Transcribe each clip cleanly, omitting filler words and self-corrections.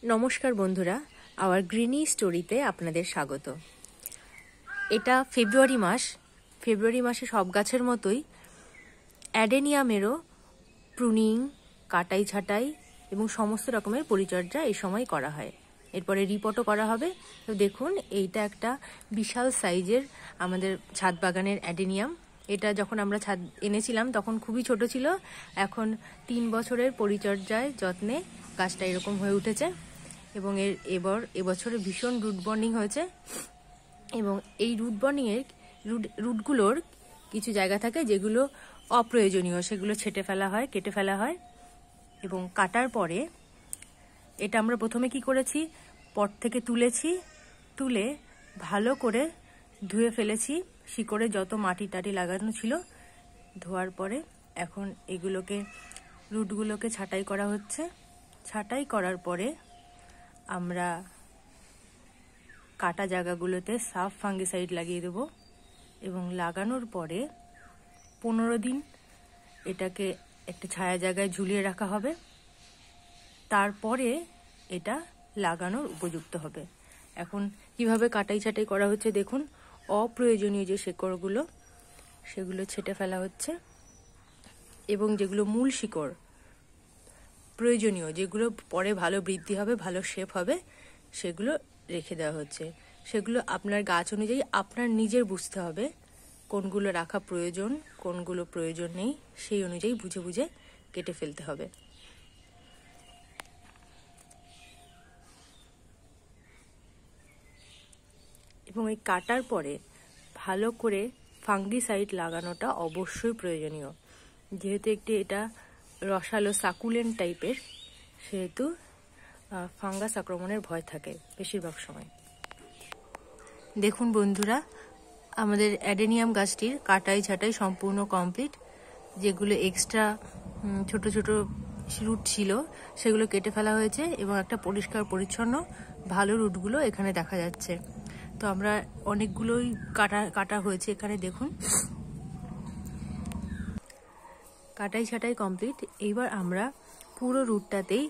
নমস্কার বন্ধুরা, আওয়ার গ্রিনি স্টোরিতে আপনাদের স্বাগত। এটা ফেব্রুয়ারি মাসে সব গাছের মতোই অ্যাডেনিয়ামেরও প্রুনিং, কাটাই ছাঁটাই এবং সমস্ত রকমের পরিচর্যা এই সময় করা হয়। এরপরে রিপোর্টও করা হবে। তো দেখুন, এইটা একটা বিশাল সাইজের আমাদের ছাদ বাগানের অ্যাডেনিয়াম। এটা যখন আমরা ছাদ এনেছিলাম তখন খুবই ছোট ছিল। এখন 3 বছরের পরিচর্যায় যত্নে গাছটা এরকম হয়ে উঠেছে এবং এবছরে ভীষণ রুট বন্ডিং হয়েছে। এবং এই রুটগুলোর কিছু জায়গা থাকে যেগুলো অপ্রয়োজনীয়, সেগুলো কেটে ফেলা হয়। এবং কাটার পরে এটা আমরা প্রথমে কি করেছি, পট থেকে তুলে ভালো করে ধুয়ে ফেলেছি। শিকড়ে যত মাটি টাটি লাগানো ছিল ধোয়ার পরে এখন রুটগুলোকে ছাঁটাই করা হচ্ছে। ছাঁটাই করার পরে আমরা কাটা জায়গাগুলোতে সাফ ফাঙ্গিসাইড লাগিয়ে দেব এবং লাগানোর পরে 15 দিন এটাকে একটা ছায়া জায়গায় ঝুলিয়ে রাখা হবে। তারপরে এটা লাগানোর উপযুক্ত হবে। এখন কিভাবে কাটাই ছাঁটাই করা হচ্ছে দেখুন। অপ্রয়োজনীয় যে শিকড়গুলো সেগুলো ছেটে ফেলা হচ্ছে এবং যেগুলো মূল শিকড় প্রয়োজনীয়, যেগুলো পরে ভালো বৃদ্ধি হবে, ভালো শেপ হবে, সেগুলো রেখে দেওয়া হচ্ছে। সেগুলো আপনার গাছ অনুযায়ী আপনার নিজের বুঝতে হবে কোনগুলো রাখা প্রয়োজন, কোনগুলো প্রয়োজন নেই, সেই অনুযায়ী বুঝে বুঝে কেটে ফেলতে হবে। এবং এই কাটার পরে ভালো করে ফাঙ্গিসাইড লাগানোটা অবশ্যই প্রয়োজনীয়। যেহেতু এটা রসালো সাকুলেন্ট টাইপের, সেহেতু ফাঙ্গাস আক্রমণের ভয় থাকে বেশিরভাগ সময়। দেখুন বন্ধুরা, আমাদের অ্যাডেনিয়াম গাছটির কাটাই ছাঁটাই সম্পূর্ণ কমপ্লিট। যেগুলো এক্সট্রা ছোট ছোট রুট ছিল সেগুলো কেটে ফেলা হয়েছে এবং একটা পরিষ্কার পরিচ্ছন্ন ভালো রুটগুলো এখানে দেখা যাচ্ছে। তো আমরা অনেকগুলোই কাটা হয়েছে এখানে দেখুন। কাটাই ছাঁটাই কমপ্লিট। এইবার আমরা পুরো রুটটাতেই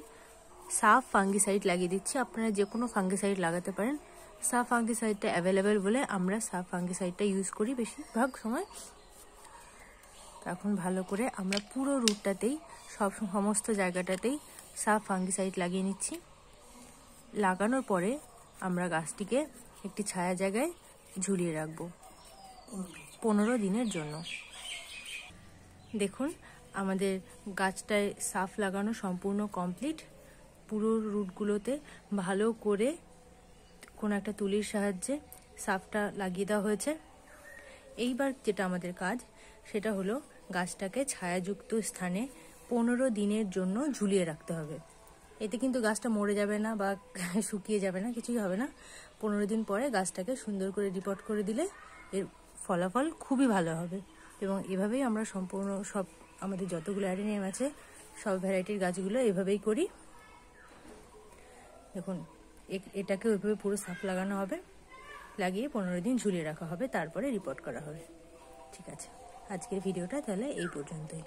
সাফ ফাঙ্গিসাইড লাগিয়ে দিচ্ছি। আপনারা যে কোনো ফাঙ্গিসাইড লাগাতে পারেন। সাফ ফাঙ্গিসাইডটা অ্যাভেলেবেল বলে আমরা সাফ ফাঙ্গিসাইডটা ইউজ করি বেশিরভাগ সময়। এখন ভালো করে আমরা পুরো রুটটাতেই সমস্ত জায়গাটাতেই সাফ ফাঙ্গিসাইড লাগিয়ে নিচ্ছি। লাগানোর পরে আমরা গাছটিকে একটি ছায়া জায়গায় ঝুলিয়ে রাখবো 15 দিনের জন্য। দেখুন, আমাদের গাছটায় সাফ লাগানো সম্পূর্ণ কমপ্লিট। পুরো রুটগুলোতে ভালো করে কোনো একটা তুলির সাহায্যে সাফটা লাগিয়ে দেওয়া হয়েছে। এইবার যেটা আমাদের কাজ সেটা হলো গাছটাকে ছায়াযুক্ত স্থানে 15 দিনের জন্য ঝুলিয়ে রাখতে হবে। এতে কিন্তু গাছটা মরে যাবে না বা শুকিয়ে যাবে না, কিছুই হবে না। 15 দিন পরে গাছটাকে সুন্দর করে রিপোর্ট করে দিলে এর ফলাফল খুবই ভালো হবে। এবং এভাবেই আমরা সম্পূর্ণ সব আমাদের যতগুলো অ্যাডেনিয়াম আছে সব ভ্যারাইটির গাছগুলো এভাবেই করি। দেখুন, এটাকে ওইভাবে পুরো সাফ লাগানো হবে, লাগিয়ে 15 দিন ঝুলিয়ে রাখা হবে, তারপরে রিপোর্ট করা হবে। ঠিক আছে, আজকের ভিডিওটা তাহলে এই পর্যন্তই।